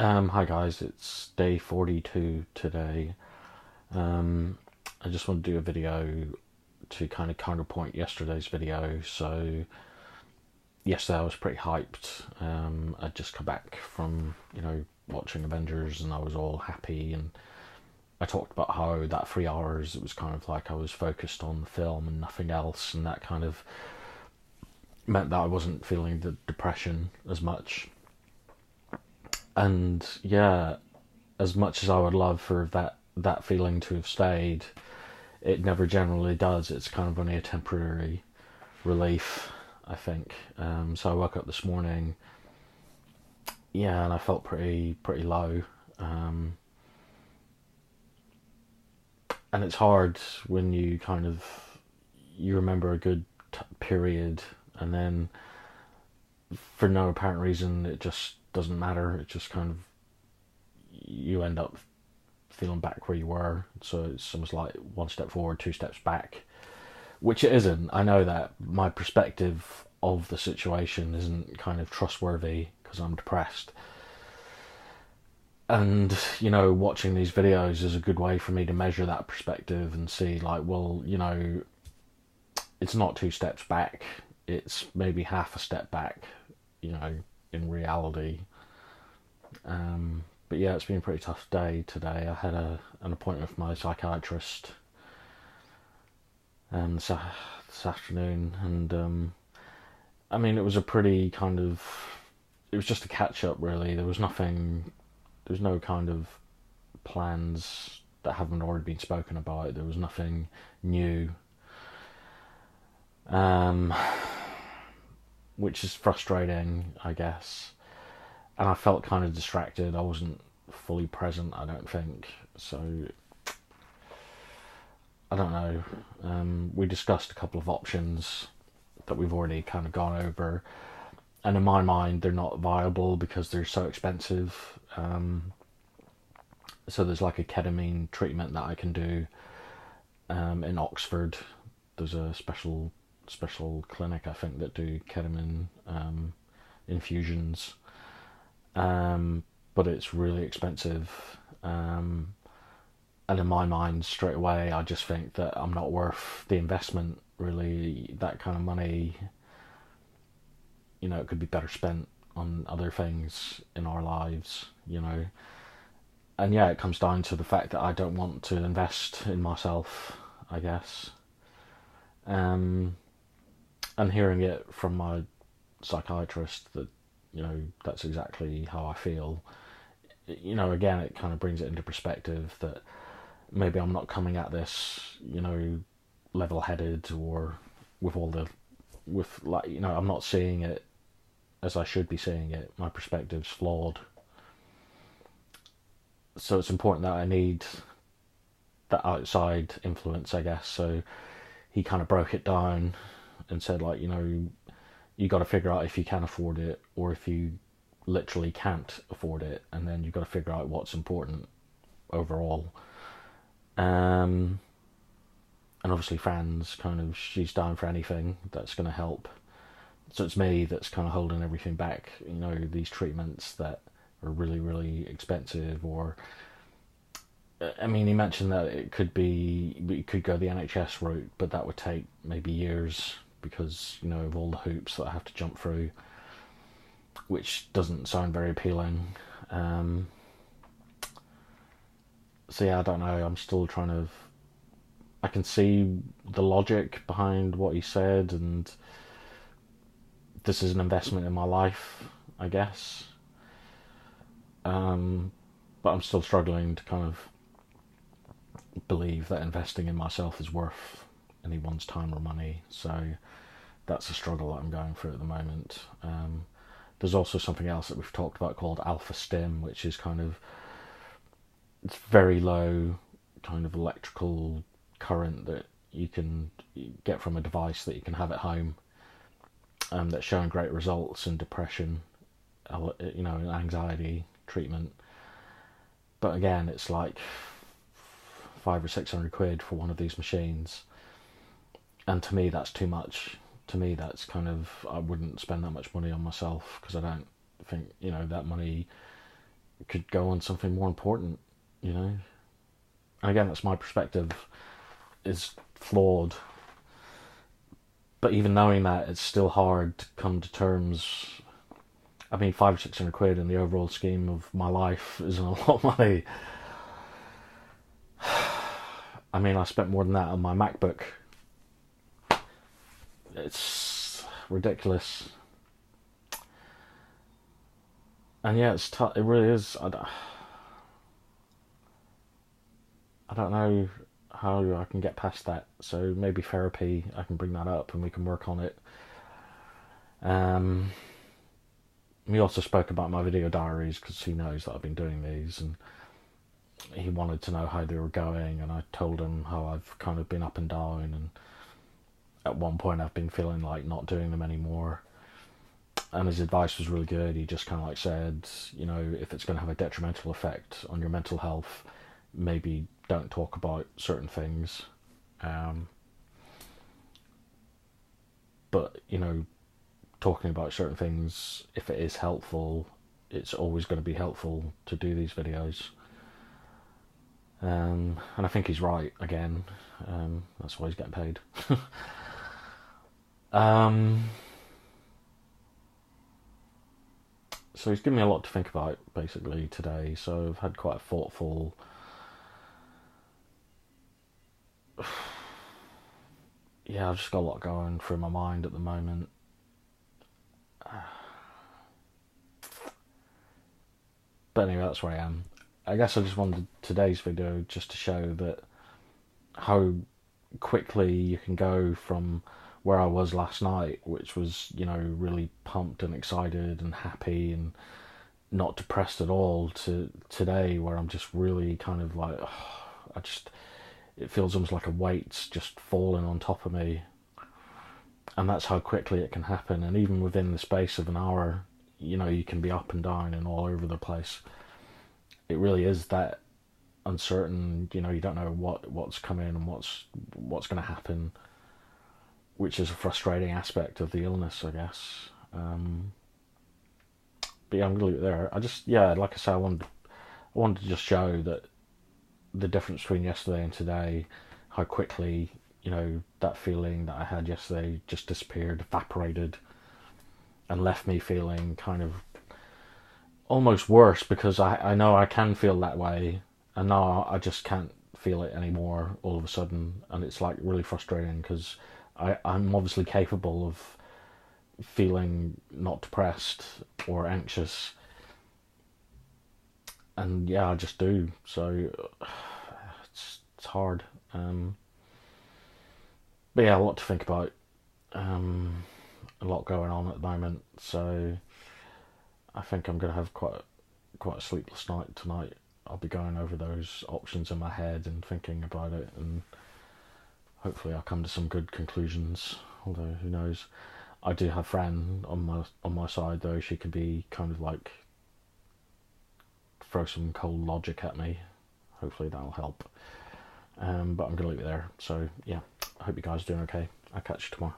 Hi guys, it's day 42 today. Um, I just want to do a video to kind of counterpoint yesterday's video. So, yesterday I was pretty hyped. I'd just come back from, watching Avengers and I was all happy. And I talked about how that 3 hours, it was kind of like I was focused on the film and nothing else. And that kind of meant that I wasn't feeling the depression as much. And yeah, as much as I would love for that feeling to have stayed, it never generally does. It's kind of only a temporary relief, I think. So I woke up this morning, yeah, and I felt pretty low. Um, and it's hard when you kind of you remember a good period, and then for no apparent reason, it just doesn't matter. It just kind of you end up feeling back where you were. So it's almost like one step forward, two steps back, which it isn't. I know that my perspective of the situation isn't kind of trustworthy because I'm depressed. And, watching these videos is a good way for me to measure that perspective and see, like, well, it's not two steps back, it's maybe half a step back, in reality. But yeah, it's been a pretty tough day today. I had an appointment with my psychiatrist this afternoon, and I mean, it was a pretty kind of, it was just a catch up, really. There was nothing, there was no kind of plans that haven't already been spoken about. There was nothing new, um, which is frustrating, I guess. And I felt kind of distracted. I wasn't fully present, I don't think. So I don't know. We discussed a couple of options that we've already kind of gone over, and in my mind, they're not viable because they're so expensive. So there's like a ketamine treatment that I can do in Oxford. There's a special clinic, I think, that do ketamine infusions, but it's really expensive. And in my mind, straight away, I just think that I'm not worth the investment. Really, that kind of money, it could be better spent on other things in our lives. And yeah, it comes down to the fact that I don't want to invest in myself, I guess. Um, and hearing it from my psychiatrist that, that's exactly how I feel, again, it kind of brings it into perspective that maybe I'm not coming at this, level headed or with all the, with like, I'm not seeing it as I should be seeing it. My perspective's flawed. So it's important that I need that outside influence, I guess. So he kind of broke it down and said, like, you got to figure out if you can afford it or if you literally can't afford it, and then you've got to figure out what's important overall. And obviously, Fran's kind of, she's down for anything that's going to help. So it's me that's kind of holding everything back. These treatments that are really, really expensive, or I mean, he mentioned that it could go the NHS route, but that would take maybe years because, of all the hoops that I have to jump through, which doesn't sound very appealing. So yeah, I don't know. I'm still trying to. I can see the logic behind what he said, and this is an investment in my life, I guess. But I'm still struggling to kind of believe that investing in myself is worth anyone's time or money. So that's a struggle that I'm going through at the moment. There's also something else that we've talked about called alpha stim, which is kind of, it's very low kind of electrical current that you can get from a device that you can have at home, that's showing great results in depression, in anxiety treatment. But again, it's like 500 or 600 quid for one of these machines, and to me that's too much. To me, that's kind of, I wouldn't spend that much money on myself because I don't think that money could go on something more important, you know. And again, that's my perspective is flawed. But even knowing that, it's still hard to come to terms. I mean, 500 or 600 quid in the overall scheme of my life isn't a lot of money. I mean, I spent more than that on my MacBook. It's ridiculous. And yeah, it's tough. It really is. I don't know how I can get past that. So maybe therapy, I can bring that up and we can work on it. We also spoke about my video diaries because he knows that I've been doing these, and he wanted to know how they were going, and I told him how I've kind of been up and down, and at one point I've been feeling like not doing them anymore. And his advice was really good. He just kind of like said, you know, if it's going to have a detrimental effect on your mental health, maybe don't talk about certain things. But, you know, talking about certain things, if it is helpful, it's always going to be helpful to do these videos. And I think he's right, again. That's why he's getting paid. So he's given me a lot to think about, basically, today. So I've had quite a thoughtful... Yeah, I've just got a lot going through my mind at the moment. But anyway, that's where I am. I guess I just wanted today's video just to show that how quickly you can go from where I was last night, which was, you know, really pumped and excited and happy and not depressed at all, to today where I'm just really kind of like, it feels almost like a weight's just falling on top of me. And that's how quickly it can happen. And even within the space of an hour, you know, you can be up and down and all over the place. It really is that uncertain, you know, you don't know what's coming and what's going to happen, which is a frustrating aspect of the illness, I guess. But yeah, I'm gonna leave it there. Like I said, I wanted to just show that the difference between yesterday and today, how quickly, you know, that feeling that I had yesterday just disappeared, evaporated, and left me feeling kind of almost worse, because I know I can feel that way, and now I just can't feel it anymore all of a sudden, and it's like really frustrating because I'm obviously capable of feeling not depressed or anxious, and yeah, I just do. So it's hard. But yeah, a lot to think about. A lot going on at the moment, so I think I'm gonna have quite a sleepless night tonight. I'll be going over those options in my head and thinking about it, and hopefully I'll come to some good conclusions. Although who knows? I do have Fran on my side though. She could be kind of like throw some cold logic at me. Hopefully that'll help. But I'm gonna leave it there. So yeah, I hope you guys are doing okay. I'll catch you tomorrow.